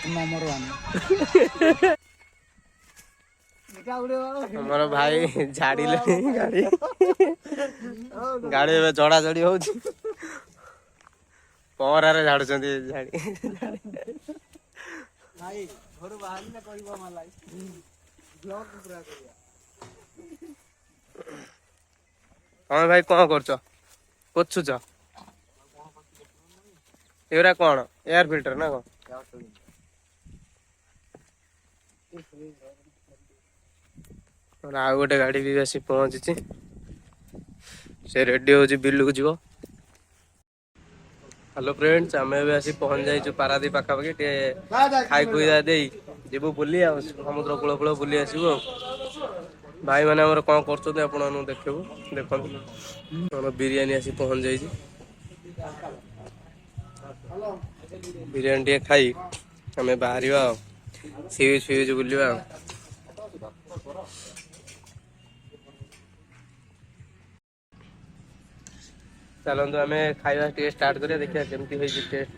Number 1 ଆମର ଭାଇ ଝାଡ଼ିଲେ ଗାଡି ଗାଡି ଏବେ ଜଡା ଜଡି ହଉଛି ପହଁରାରେ ଝାଡୁଛନ୍ତି ଝାଡି ଭାଇ ଘରୁ ବାହାରିଲେ କହିବ मलाई ବ୍ଲଗ ପୁରା କରିବା। ହଁ ଭାଇ କଣ କରୁଛ ପୋଛୁଛ ଏଗୁରା କଣ ଏୟାର ଫିଲ୍ଟର ନା କଣ? ଆଉ ଗୋଟେ ଗାଡି ବି ଆସି ପହଞ୍ଚିଛି ସେ ରେଡି ହଉଛି ବିଲୁକୁ ଯିବ। ହ୍ୟାଲୋ ଫ୍ରେଣ୍ଡସ୍ ଆମେ ଏବେ ଆସି ପହଞ୍ଚି ଯାଇଛୁ ପାରାଦୀପ ପାଖାପାଖି ଟିକେ ଖାଇ ଖୁଇ ଦେଇ ଯିବୁ ବୁଲି ଆଉ ସମୁଦ୍ର କୂଳ କୂଳ ବୁଲି ଆସିବୁ ଆଉ ଭାଇ ମାନେ ଆମର କଣ କରୁଛନ୍ତି ଆପଣ ମାନଙ୍କୁ ଦେଖେଇବୁ ଦେଖନ୍ତୁ ଆମର ବିରିୟାନୀ ଆସି ପହଞ୍ଚି ଯାଇଛି ବିରିୟାନୀ ଟିକେ ଖାଇ ଆମେ ବାହାରିବା ଆଉ ସି ବିଚ୍ ବୁଲିବା ଆଉ ଚାଲନ୍ତୁ ଆମେ ଖାଇବା ଟିକେ ଷ୍ଟାର୍ଟ କରିବା ଦେଖିବା କେମିତି ହେଇଛି ଟେଷ୍ଟ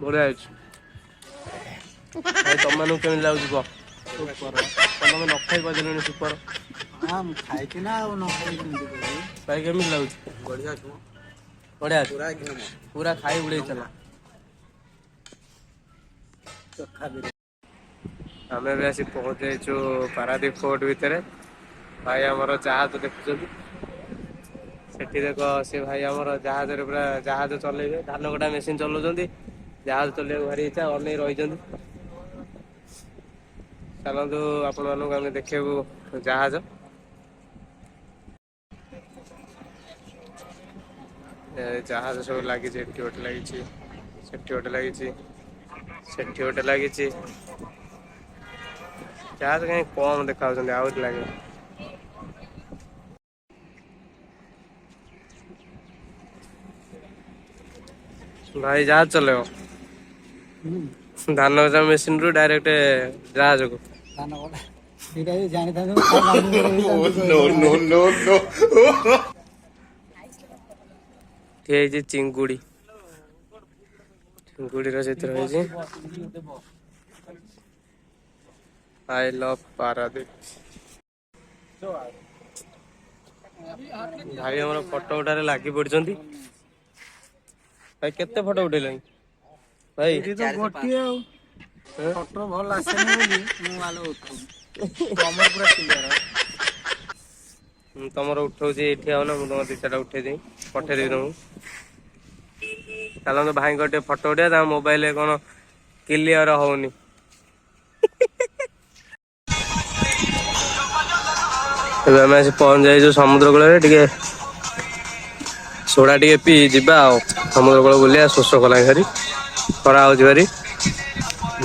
ବଢିଆ ହେଇଛି ଭାଇ ତମମାନଙ୍କୁ କେମିତି ଲାଗୁଛି କୁହ ତମେ ନ ଖାଇ ପାରିଲଣି ସୁପର ହଁ ମୁଁ ଖାଇଛି ନା ଆଉ ନ ଖାଇକି କେମିତି କହିବି। ଭାଇ କେମିତି ଲାଗୁଛି ବଢିଆ ବଢିଆ ପୁରା ଖାଇ ଉଡେଇଚାଲ ଆମେ ବି ଆସି ପହଞ୍ଚି ଯାଇଛୁ ପାରାଦୀପ ଫୋର୍ଟ ଭିତରେ ଭାଇ ଆମର ଜାହାଜ ଦେଖୁଛନ୍ତି ସେଠି ଦେଖ ସେ ଭାଇ ଆମର ଜାହାଜରେ ପୁରା ଜାହାଜ ଚଲେଇବେ ଧାନ କଟା ମେସିନ ଚଲାଉଛନ୍ତି ଜାହାଜ ଚଲେଇବାକୁ ଭାରି ଇଚ୍ଛା ଅନେଇ ରହିଛନ୍ତି ଚାଲନ୍ତୁ ଆପଣ ମାନଙ୍କୁ ଆମେ ଦେଖେଇବୁ ଜାହାଜ ଜାହାଜ ସବୁ ଲାଗିଛି ଏଠି ଗୋଟେ ଲାଗିଛି ସେଠି ଗୋଟେ ଲାଗିଛି ସେଠି ଗୋଟେ ଲାଗିଛି ଜାହାଜ କାହିଁ କମ ଦେଖାଯାଉଛନ୍ତି ଆହୁରି ଲାଗିବ ଭାଇ ଜାହାଜ ଚଲେଇବ ଧାନ କଟା ମେସିନ ରୁ ଡାଇରେକ୍ଟ ଜାହାଜକୁ ଧାନ କଟା ସେଇଟା ବି ଜାଣିଥାନ୍ତୁ ତା ମାମୁଁ ଘର ଠିଆ ହେଇଛି ଚିଙ୍ଗୁଡି ଚିଙ୍ଗୁଡିର ଚିତ୍ର ହେଇଛି ଆଇ ଲଭ୍ ପାରାଦୀପ ଭାଇ ଆମର ଫଟୋ ଉଠାରେ ଲାଗି ପଡିଛନ୍ତି ଭାଇ କେତେ ଫଟୋ ଉଠେଇଲେଣି ଭାଇ ଏଇଠି ତ ଗୋଟିଏ ଆଉ ଫଟୋ ଭଲ ଆସେନି ବୋଲି ମୁଁ ଆଲୋ ଉଠଉନି ତମର ପୁରା କ୍ଲିୟର ତମର ଉଠଉଛି ଏଠି ଆଉ ନା ମୁଁ ତମର ଦି ଚାରିଟା ଉଠେଇଦେବି ପଠେଇଦେବି ତମକୁ ଚାଲନ୍ତୁ ଭାଇଙ୍କର ଟିକେ ଫଟୋ ଉଠେଇବା ତାଙ୍କ ମୋବାଇଲରେ କଣ କ୍ଲିୟର ହଉନି ଏବେ ଆମେ ଆସି ପହଞ୍ଚି ଯାଇଛୁ ସମୁଦ୍ର କୂଳରେ ଟିକେ ସୋଡା ଟିକେ ପିଇ ଯିବା ଆଉ ସମୁଦ୍ର କୂଳ ବୁଲିବା ଶୋଷ କଲାଣି ଭାରି ଖରା ହଉଛି ଭାରି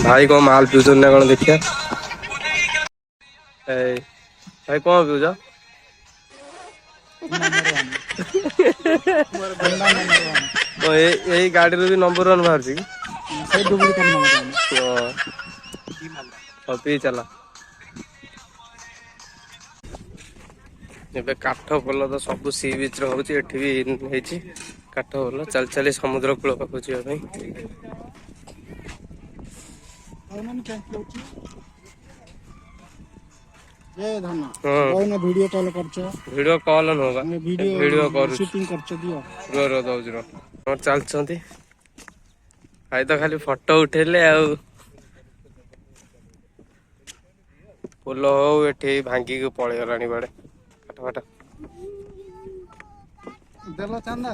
ଭାଇ କଣ ମାଲ ପିଉଛନ୍ତି ନା କଣ ଦେଖିବା ଏଇ ଭାଇ କଣ ପିଉଛ ନମ୍ବର 1 ଥଣ୍ଡା ନମ୍ବର 1 ଏଇ ଗାଡିରୁ ବି ନମ୍ବର 1 ବାହାରୁଛି କି ସେଇ ଡୁପ୍ଲିକେଟ ନମ୍ବର 1 ହଉ ପିଇ ଚାଲ ଏବେ କାଠ ପୋଲ ତ ସବୁ ସି ବିଚ୍ ରେ ହଉଛି ଏଠି ବି ହେଇଛି କାଠ ପୋଲ ଚାଲି ଚାଲି ସମୁଦ୍ର କୂଳ ପାଖକୁ ଯିବା ପାଇଁ ଏ ଧନ ହଁ ରହୁନ ଭିଡିଓ କଲ କରୁଛ ଭିଡିଓ କଲ ନୁହଁ ବା ଭିଡିଓ କରୁଛୁ ସୁଟିଂ କରୁଛ ଦିଅ ରୁହ ଦଉଛି ରୁହ ଆମର ଚାଲିଛନ୍ତି ଭାଇ ତ ଖାଲି ଫଟୋ ଉଠେଇଲେ ଆଉ ପୋଲ ହଉ ଏଠି ଭାଙ୍ଗିକି ପଳେଇଗଲାଣି କୁଆଡେ କାଠ ଫାଟ ଦେଲ ଚାନ୍ଦା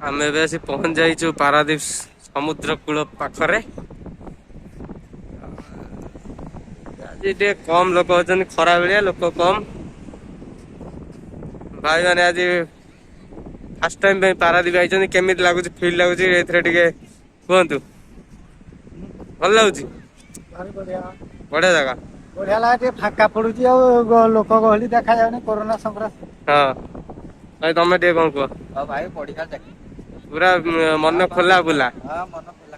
ଆମେ ଏବେ ଆସି ପହଞ୍ଚି ଯାଇଛୁ ପାରାଦୀପ ସମୁଦ୍ର କୂଳ ପାଖରେ ଆଜି ଟିକେ କମ ଲୋକ ଅଛନ୍ତି ଖରା ବେଳିଆ ଲୋକ କମ ଭାଇ ମାନେ ଆଜି ଫାଷ୍ଟ ଟାଇମ ପାଇଁ ପାରାଦୀପ ଆଇଛନ୍ତି କେମିତି ଲାଗୁଛି ଫିଲ୍ ଲାଗୁଛି ଏଥିରେ ଟିକେ କୁହନ୍ତୁ ଭଲ ଲାଗୁଛି ଭାରି ବଢିଆ ବଢିଆ ଜାଗା ବଢିଆ ଲାଗେ ଟିକେ ଫାଙ୍କା ପଡୁଛି ଆଉ ଲୋକ ଗହଳି ଦେଖାଯାଉନି କୋରୋନା ସଂକ୍ରାନ୍ତ ହଁ ଭାଇ ତମେ ଟିକେ କଣ କୁହ ହଁ ଭାଇ ବଢିଆ ଜାଗା ପୁରା ମନ ଖୋଲା ବୁଲା ହଁ ମନ ଖୋଲା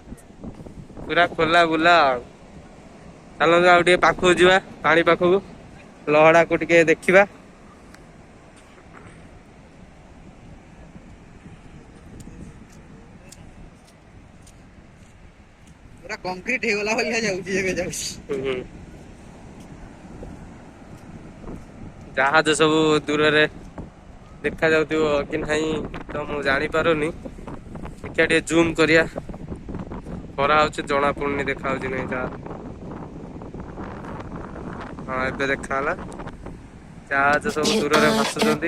ପୁରା ଖୋଲା ବୁଲା ଆଉ ଚାଲନ୍ତୁ ଆଉ ଟିକେ ପାଖକୁ ଯିବା, ପାଣି ପାଖକୁ, ଲହଡାକୁ ଟିକେ ଦେଖିବା। ପୁରା କଂକ୍ରିଟ ହେଇଗଲା ଭଳିଆ ଯାଉଛି ଏବେ ଯାଉଛି। ଜାହାଜ ସବୁ ଦୂରରେ ଦେଖା ଯାଉଥିବ କି ନାହିଁ ତ ମୁଁ ଜାଣିପାରୁନି। ଦେଖିଆ ଟିକେ ଜୁମ୍ କରିବା, ଖରା ହଉଛି ଜଣା ପଡୁନି ଦେଖା ହଉଛି ନାଇଁ ଜାହାଜ। ହଁ ଏବେ ଦେଖା ହେଲା, ଜାହାଜ ସବୁ ଦୂରରେ ଭାସୁଛନ୍ତି।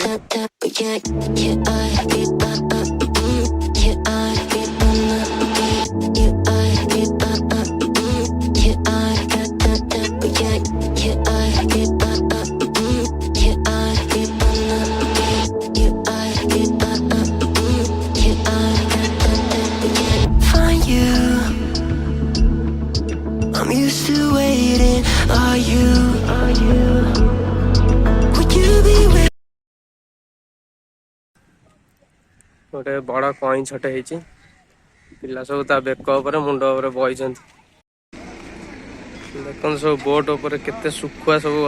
Find you. I'm used to waiting. Are you? Would you be with? ଗୋଟେ ବଡ କଇଁଛଟେ ହେଇଛି, ପିଲା ସବୁ ତା ବେକ ଉପରେ ମୁଣ୍ଡ ଉପରେ ବଇଛନ୍ତି। ଦେଖନ୍ତୁ ସବୁ ବୋଟ ଉପରେ କେତେ ଶୁଖୁଆ ସବୁ